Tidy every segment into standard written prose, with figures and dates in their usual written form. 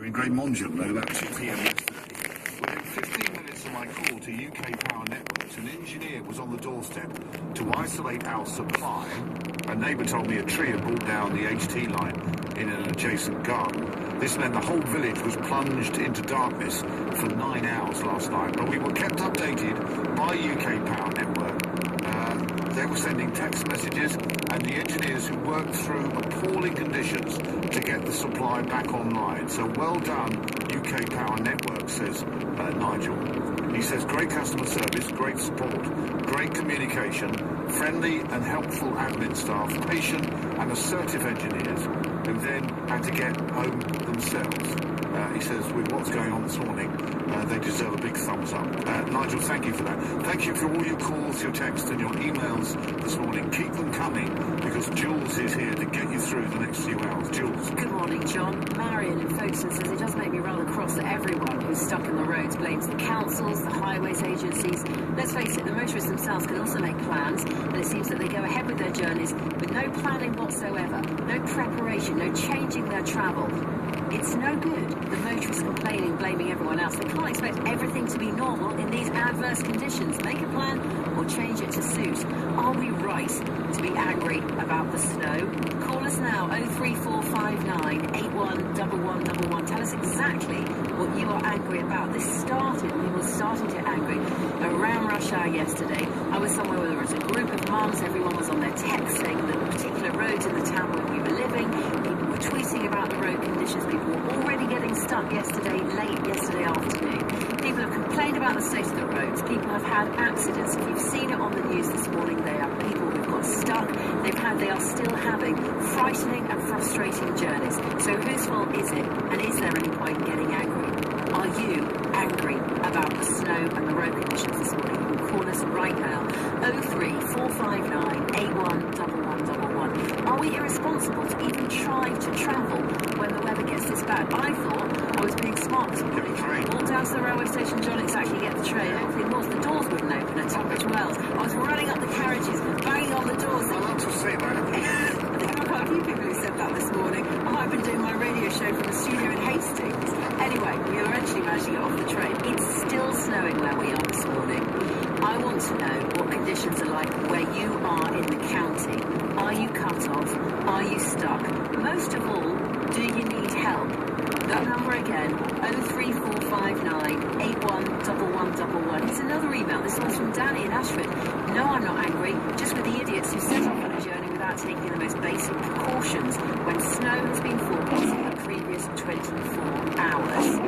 in Great Mongeon at about 2 p.m. yesterday. Within 15 minutes of my call to UK Power Networks, an engineer was on the doorstep to isolate our supply. A neighbour told me a tree had brought down the HT line in an adjacent garden. This meant the whole village was plunged into darkness for 9 hours last night. But we were kept updated by UK Power Network. They were sending text messages, and the engineers who worked through appalling conditions to get the supply back online. So well done, UK Power Network, says Nigel. He says great customer service, great support, great communication, friendly and helpful admin staff, patient and assertive engineers who then had to get home themselves. He says, with what's going on this morning, they deserve a big thumbs up. Nigel, thank you for that. Thank you for all your calls, your texts and your emails this morning. Keep them coming, because Jules is here to get you through the next few hours. Jules. Good morning, John. Marion in Folkestone says it does make me rather cross that everyone who's stuck in the roads blames the councils, the highways agencies. Let's face it, the motorists themselves can also make plans, and it seems that they go ahead with their journeys with no planning whatsoever, no preparation, no changing their travel. It's no good. The motorists complaining, blaming everyone else. They can't expect everything to be normal in these adverse conditions. Make a plan or change it to suit. Are we right to be angry about the snow? Call us now, 03459 811111. Tell us exactly what you are angry about. This started, people started to get angry around rush hour yesterday. I was somewhere where there was a group of mums. Everyone was on their text saying the particular roads in the town where we were living. People were tweeting about the road conditions. People were already getting stuck late yesterday afternoon. People have complained about the state of the roads. People have had accidents. If you've seen it on the news this morning, they are people who've got stuck. They are still having frightening and frustrating journeys. So whose fault is it? And is there any point in getting angry? Are you angry about the snow and the road conditions this morning? You can call us right now, 03459 811111. Are we irresponsible to even try to travel when the weather gets this bad? I thought I was being smart this morning. Walked down to the railway station, John, exactly, get the train. Hopefully the doors wouldn't open at Tunbridge Wells. I was running up the carriages, banging on the doors. I'd love to see that. I think I've got a few people who said that this morning. I've been doing my radio show from a studio in Hastings. Anyway, we eventually managed to get off the train. It's still snowing where we are this morning. I want to know what conditions are like where you are in the county. Are you cut off? Are you stuck? Most of all, do you need help? That number again, 03459 811111. Here's another email. This one's from Danny in Ashford. No, I'm not angry, just with the idiots who set off on a journey without taking the most basic precautions when snow has been falling in the previous 24 hours.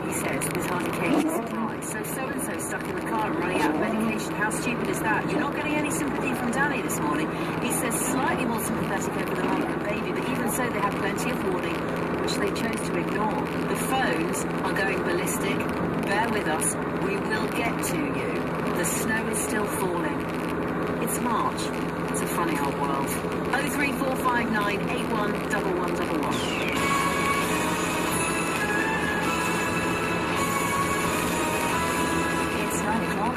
He says, with hardly came to surprise. So-and-so stuck in the car and running out of medication. How stupid is that? You're not getting any sympathy from Danny this morning. He says slightly more sympathetic over the mother and baby, but even so they had plenty of warning, which they chose to ignore. The phones are going ballistic. Bear with us. We will get to you. The snow is still falling. It's March. It's a funny old world. 03459 811111.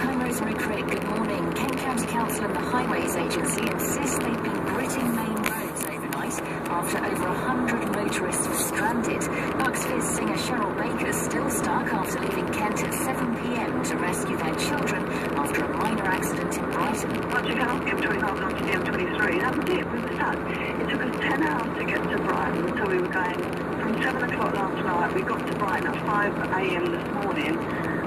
I'm Rosemary Crick. Good morning. Kent County Council and the Highways Agency insist they've been gritting main roads overnight after over 100 motorists were stranded. Bucks Fizz singer Cheryl Baker's still stuck after leaving Kent at 7 p.m. to rescue their children after a minor accident in Brighton. Once we got off the M25 onto the M23, that was it. We were stuck. It took us 10 hours to get to Brighton, so we were going from 7 o'clock last night. We got to Brighton at 5 a.m. this morning.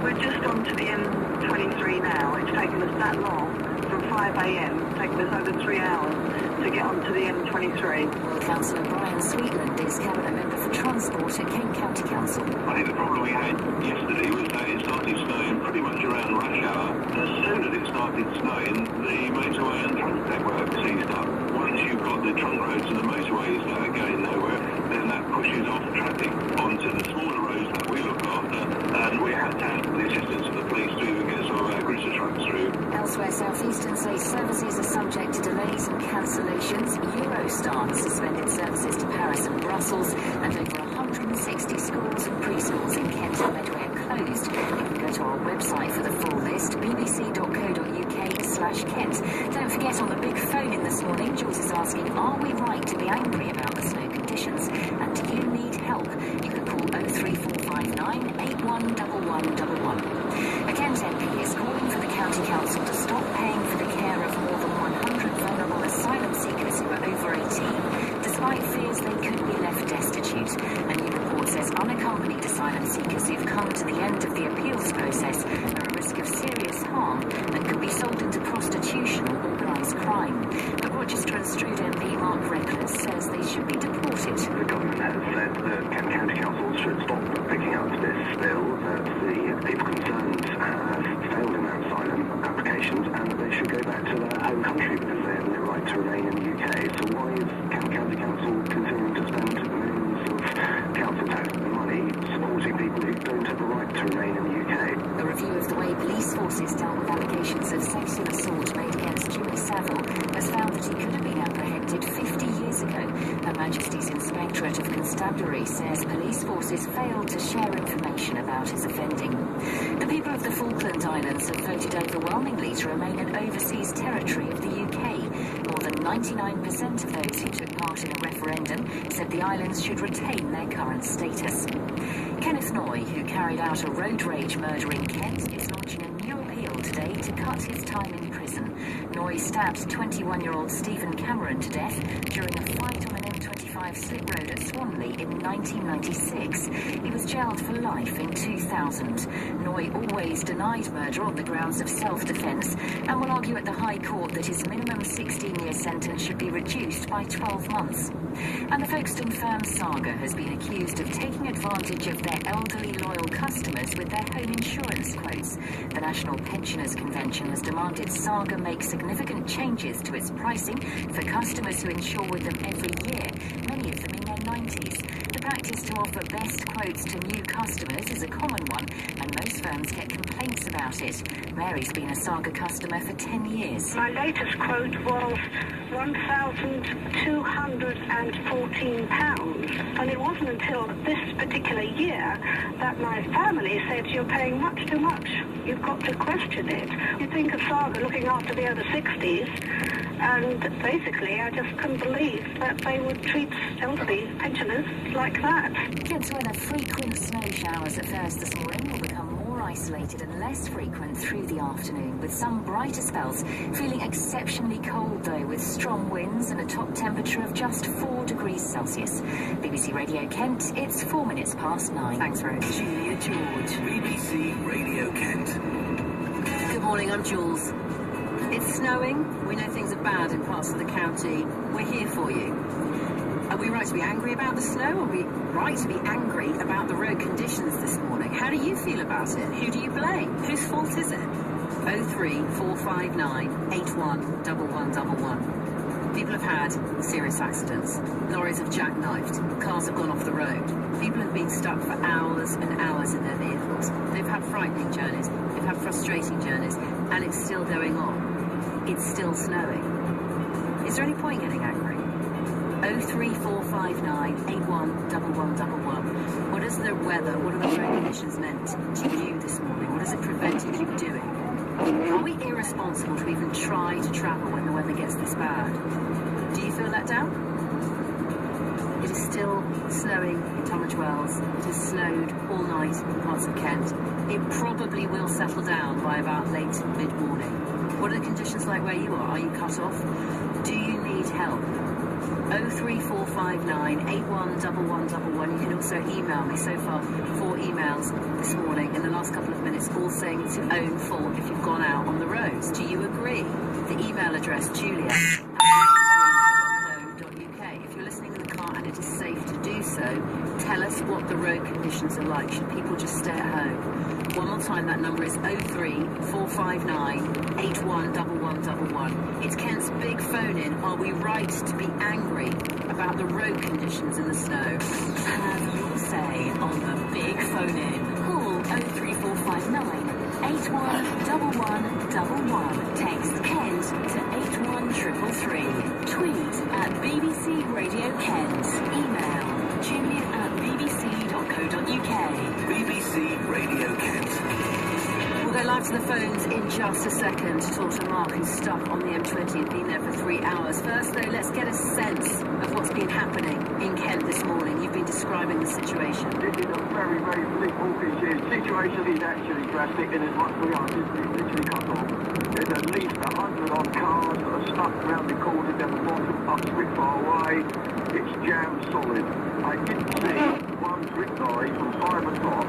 We're just on to the M23 now. It's taken us that long, from 5 a.m. It's taken us over 3 hours to get onto the M23. Councillor Brian Sweetland is Cabinet Member for Transport at Kent County Council. I think the problem we had yesterday was that it started snowing pretty much around rush hour. As soon as it started snowing, the motorway and trunk network seized up. Once you've got the trunk roads and the motorways that are going nowhere, then that pushes off traffic onto the smaller roads that we look after, and we had to have the assistance of the police to even get some of our gritter trucks through. Elsewhere, South Eastern say services are subject to delays and cancellations. Eurostar has suspended services to Paris and Brussels, and over 160 schools and preschools in Kent and Medway are closed. You can go to our website for the full list, bbc.co.uk/Kent. Don't forget, on the big phone in this morning, Jules is asking, are we right to be angry about the snow conditions? And do you need help? You can call 81111. A Kent MP is calling for the County Council to stop paying for the care of more than 100 vulnerable asylum seekers who are over 18, despite fears they could be left destitute. A new report says unaccompanied asylum seekers who've come to the end of the appeals process are at risk of serious harm and could be sold into prostitution or organised crime. But Rochester and Stroud MP Mark Reckless says they should be deported. The government has said that Kent County Council should stop picking up this bill, that the people concerned have failed in their asylum applications and that they should go back to their home country because they have no right to remain in the UK. So why is Kent County Council continuing to spend millions of council tax money supporting people who don't have a right to remain in the UK? A review of the way police forces dealt with allegations of sexual assault made against Jimmy Savile has found that he could have been apprehended 50 years ago. Her Majesty's Inspectorate of Constabulary says police forces failed to share information about his offending. The people of the Falkland Islands have voted overwhelmingly to remain an overseas territory of the UK. More than 99% of those who took part in a referendum said the islands should retain their current status. Kenneth Noy, who carried out a road rage murder in Kent, is launching a new appeal today to cut his time in prison. Noy stabbed 21-year-old Stephen Cameron to death during a fight on an M20 slip road at Swanley in 1996. He was jailed for life in 2000. Noy always denied murder on the grounds of self-defence and will argue at the High Court that his minimum 16-year sentence should be reduced by 12 months. And the Folkestone firm Saga has been accused of taking advantage of their elderly loyal customers with their home insurance quotes. The National Pensioners Convention has demanded Saga make significant changes to its pricing for customers who insure with them every year, many of them in their 90s. The practice to offer best quotes to new customers is a common one, and most firms get complaints about it. Mary's been a Saga customer for 10 years. My latest quote was £1,214, and it wasn't until this particular year that my family said, "You're paying much too much. You've got to question it." You think of Saga looking after the over 60s, and basically I just couldn't believe that they would treat elderly pensioners like that. Kent's weather, frequent snow showers at first this morning will become more isolated and less frequent through the afternoon, with some brighter spells. Feeling exceptionally cold though, with strong winds and a top temperature of just 4 degrees Celsius. BBC Radio Kent, it's 4 minutes past 9. Thanks, Rose. Julia George, BBC Radio Kent. Good morning, I'm Jules. It's snowing. We know things are bad in parts of the county. We're here for you. Are we right to be angry about the snow? Are we right to be angry about the road conditions this morning? How do you feel about it? Who do you blame? Whose fault is it? 03459 811111. People have had serious accidents. Lorries have jackknifed. Cars have gone off the road. People have been stuck for hours and hours in their vehicles. They've had frightening journeys. They've had frustrating journeys. And it's still going on. It's still snowing. Is there any point getting angry? 03459 811111. What is the weather, what are the road conditions meant to you this morning? What has it prevented you doing? Are we irresponsible to even try to travel when the weather gets this bad? Do you feel let down? It is still snowing in Tunbridge Wells. It has snowed all night in parts of Kent. It probably will settle down by about late mid-morning. What are the conditions like where you are? Are you cut off? Do you need help? 03459 811111. You can also email me. So far, 4 emails this morning in the last couple of minutes, all saying it's your own fault if you've gone out on the roads. Do you agree? The email address, julia@bbc.co.uk. If you're listening in the car and it is safe to do so, tell us what the road conditions are like. Should people just stay at home? One more time, that number is 03459 811111. It's Kent's big phone-in. Are we right to be angry about the road conditions in the snow? Have your say on the big phone-in. Call 03459 811111. Text Kent to 81333. Tweet at BBC Radio Kent. Email julia@bbc.co.uk. BBC Radio Kent. We'll go live to the phones in just a second to talk to Mark, who's stuck on the M20 and been there for 3 hours. First, though, let's get a sense of what's been happening in Kent this morning. You've been actually describing the situation? This is a very, very bleak situation is actually drastic, and as much we are literally cut off. There's at least 100 odd cars that are stuck around the corner down the bottom, up Spitfire Way. It's jammed solid. I did see one quick guy from 5 o'clock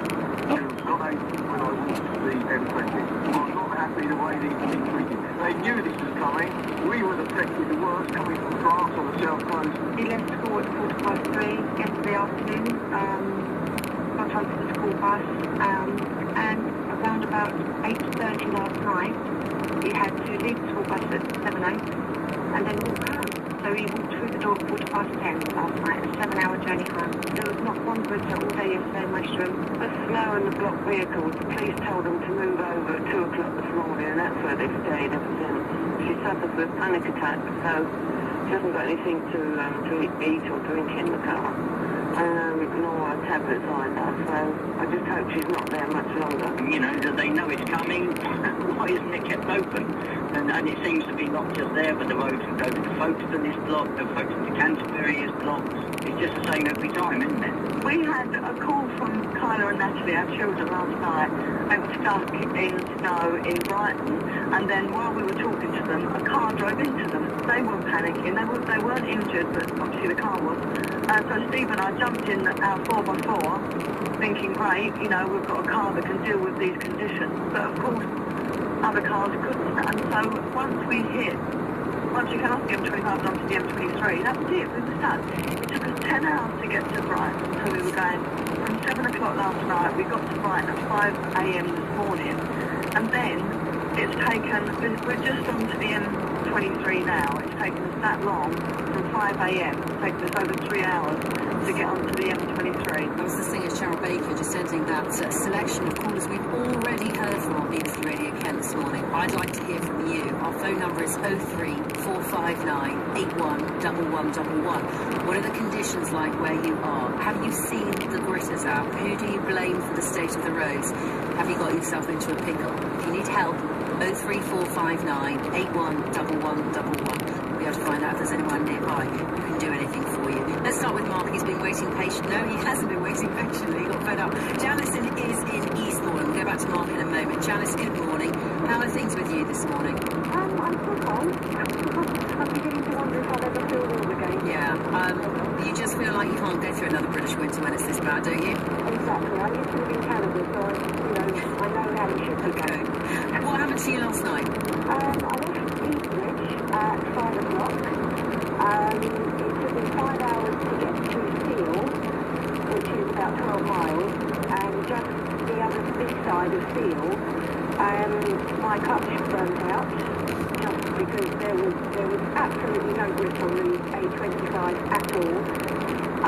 who's got out when I walked the M20. I'm not happy the way these things treated. They knew this was coming. We were affected the worst coming from France on the south coast. He left school at 3:45 yesterday afternoon. Got onto the school bus, and around about 8:30 last night, he had to leave the school bus at 7:08 and then walk home. So he walked through the door at 10:15 last night, a 7-hour journey home. There was not one visitor all day yesterday in my stream. The slow and the block vehicles, the police told them to move over at 2 o'clock this morning, and that's where they've stayed ever since. She suffers with panic attacks, so she hasn't got anything to eat or drink in the car. Nor tablets either, so I just hope she's not there much longer. You know, do they know it's coming? Why isn't it kept open? And it seems to be not just there, but the road that goes to Folkestone is blocked, the Folkestone to Canterbury is blocked. It's just the same every time, isn't it? We had a call from Kyla and Natalie, our children, last night. They were stuck in snow in Brighton, and then while we were talking to them, a car drove into them. They weren't panicking, they weren't injured, but obviously the car was. So Steve and I jumped in our 4x4, thinking, great, you know, we've got a car that can deal with these conditions. But of course, other cars couldn't. And so once we came off the M25 onto the M23, that was it, we were stuck. It took us 10 hours to get to Brighton. So we were going from 7 o'clock last night, we got to Brighton at 5 a.m. this morning. And then it's taken, we're just onto the M23 now, it's taken us that long, from 5 a.m, it's taken us over 3 hours to get onto the M23. I was listening to Cheryl Baker just ending that selection of callers we've already heard from on BBC Radio Kent this morning. I'd like to hear from you. Our phone number is 03459 811111. What are the conditions like where you are? Have you seen the gritters out? Who do you blame for the state of the roads? Have you got yourself into a pickle? If you need help, 03459 811111. We'll be able to find out if there's anyone nearby who can do anything for you. Let's start with Mark. He's been waiting patiently. No, he hasn't been waiting patiently. He got fed up. Janice is in Eastbourne. We'll go back to Mark in a moment. Janice, good morning. How are things with you this morning? I'm still fine. I'm beginning to wonder if I'll ever feel warm again. Yeah. You just feel like you can't go through another British winter when it's this bad, don't you? Exactly. I used to live in Canada, so I know how it should be. Okay. What happened to you last night? I left Eastbridge at 5 o'clock. It took me 5 hours to get to Seal, which is about 12 miles, and just this side of Seal, my clutch burnt out, just because there was absolutely no grip on the A25 at all. I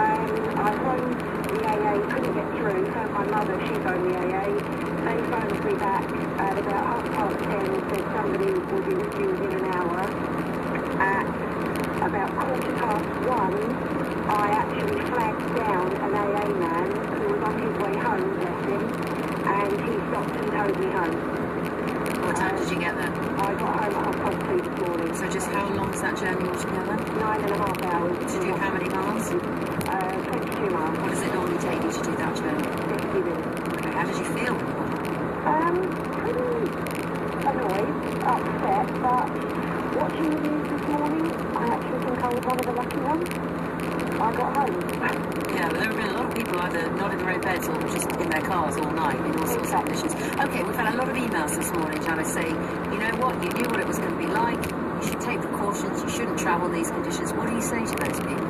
phoned the AA, couldn't get through, phoned my mother, she phoned the AA. They phoned me back at about 10:30, said somebody will be with you within an hour. At about 1:15, I actually flagged down an AA man who was on his way home, bless him, and he stopped and towed me home. What time did you get there? I got home at 2:30 this morning. So just how long is that journey altogether? 9.5 hours. To do how many miles? 22 miles. What does it normally take you to do that journey? 50 minutes. Okay, how did you feel? Pretty annoyed, upset, but watching the news this morning, I actually think I was one of the lucky ones. I got home. Yeah, but there have been a lot of people either not in their own beds or just in their cars all night in all sorts of conditions. Okay, we've had a lot of emails this morning, Janice, saying, you know what, you knew what it was going to be like, you should take precautions, you shouldn't travel in these conditions. What do you say to those people?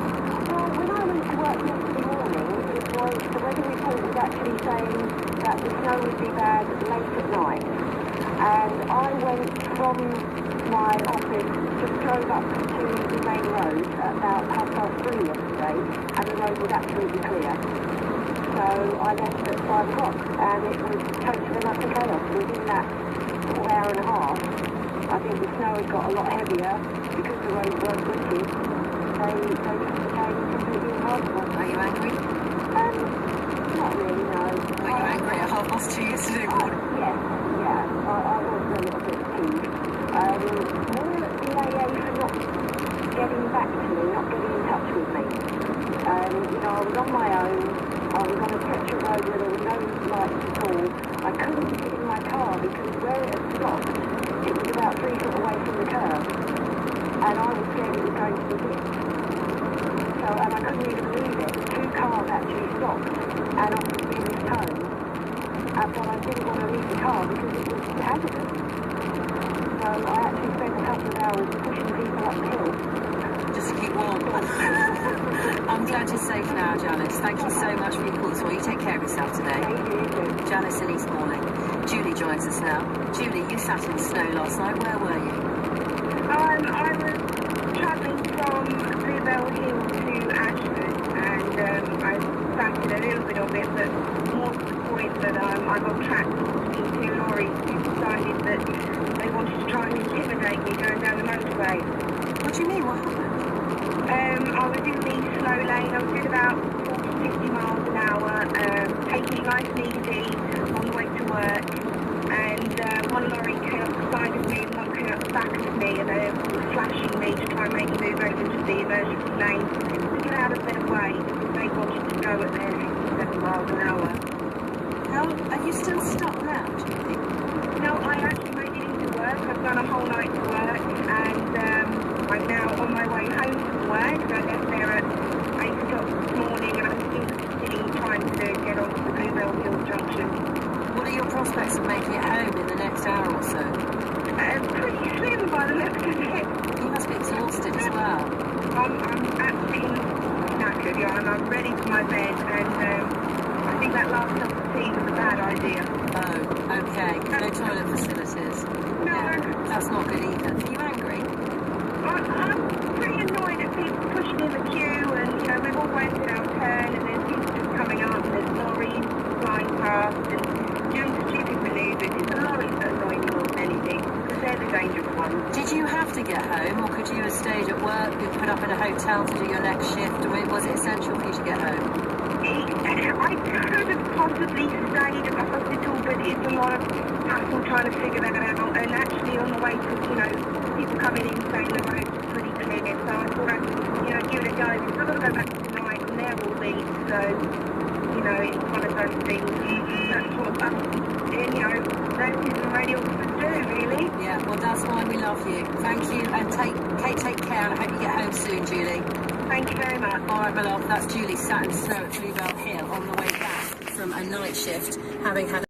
Well, when I went to work yesterday morning, the weather report was actually saying that the snow would be bad late at night. And I went from my office, just drove up to the main road at about 3:30 yesterday, and the road was absolutely clear. So I left at 5 o'clock, and it was totally and utter chaos. Within that hour and a half, I think the snow had got a lot heavier because the roads weren't gritted. They just became completely impassable. Are you angry? Not really, no. Were you angry at 2:30 yesterday morning? Yeah, I was a little bit peeved. More at the AA for not getting back to me, not getting in touch with me. I was on my own, Petrol Road where there were no lights at all. I couldn't get in my car because where it had stopped, it was about 3 foot away from the curb. And I was scared it was going to the ditch. So, and I couldn't even believe it. 2 cars actually stopped and offered me this tone. But I didn't want to leave the car because it was hazardous. So I actually spent a couple of hours pushing people up the hill. Just to keep warm. I'm glad you're safe now, Janice. Thank you so much for your call. So you take care of yourself today. Thank you. Janice in East Morning. Julie joins us now. Julie, you sat in the snow last night. Where were you? I was travelling from Bluebell Hill to Ashford, and I sat in a little bit of it, but more to the point that I got tracked between 2 lorries who decided that they wanted to try and intimidate me going down the motorway. What do you mean? What happened? I was in the slow lane. I was doing about 40 to 50 miles an hour, taking it nice and easy on the way to work. And one lorry came up the side of me and one came up the back of me, and they were flashing me to try and make me move over to the emergency lane to get out of their way because they wanted to go at their 57 miles an hour. How are you still stuck now, Julie? No, I actually made it into work. I've done a whole night's work, and I'm now on my way home from work. I left there at 8 o'clock this morning, and I'm still sitting trying to get onto the Bluebell Hill junction. What are your prospects of making it home in the next hour or so? Pretty slim by the looks of it. You must be exhausted as well. I'm absolutely knackered, yeah, and I'm ready for my bed, and I think that last cup of tea was a bad idea. Oh, okay. No toilet facilities. No. Yeah, that's not good either. Are you angry? I'm pretty annoyed at people pushing in the queue, and, you know, we've all waited our turn, and there's people just coming up, and there's lorries flying past, and doing stupid manoeuvres. It's the lorries that annoy me more than anything, because they're the dangerous ones. Did you have to get home, or could you have stayed at work, been put up in a hotel to do your next shift, or was it essential for you to get home? I could have possibly stayed at the hospital, but it's a lot of hassle trying to figure that out. And actually, on the way to, you know, people coming in saying the roads are pretty clear, so I thought I'd, you know, give it a go. Because I've got to go back tonight, and they're all these, so, you know, it's one of those things. That's what, you know, those is the radio officers do, really. Yeah, well, that's why we love you. Thank you, and take care, and I hope you get home soon, Julie. Thank you very much. All right, my love, that's Julie sat in the snow at Bluebell Hill on the way back from a night shift, having had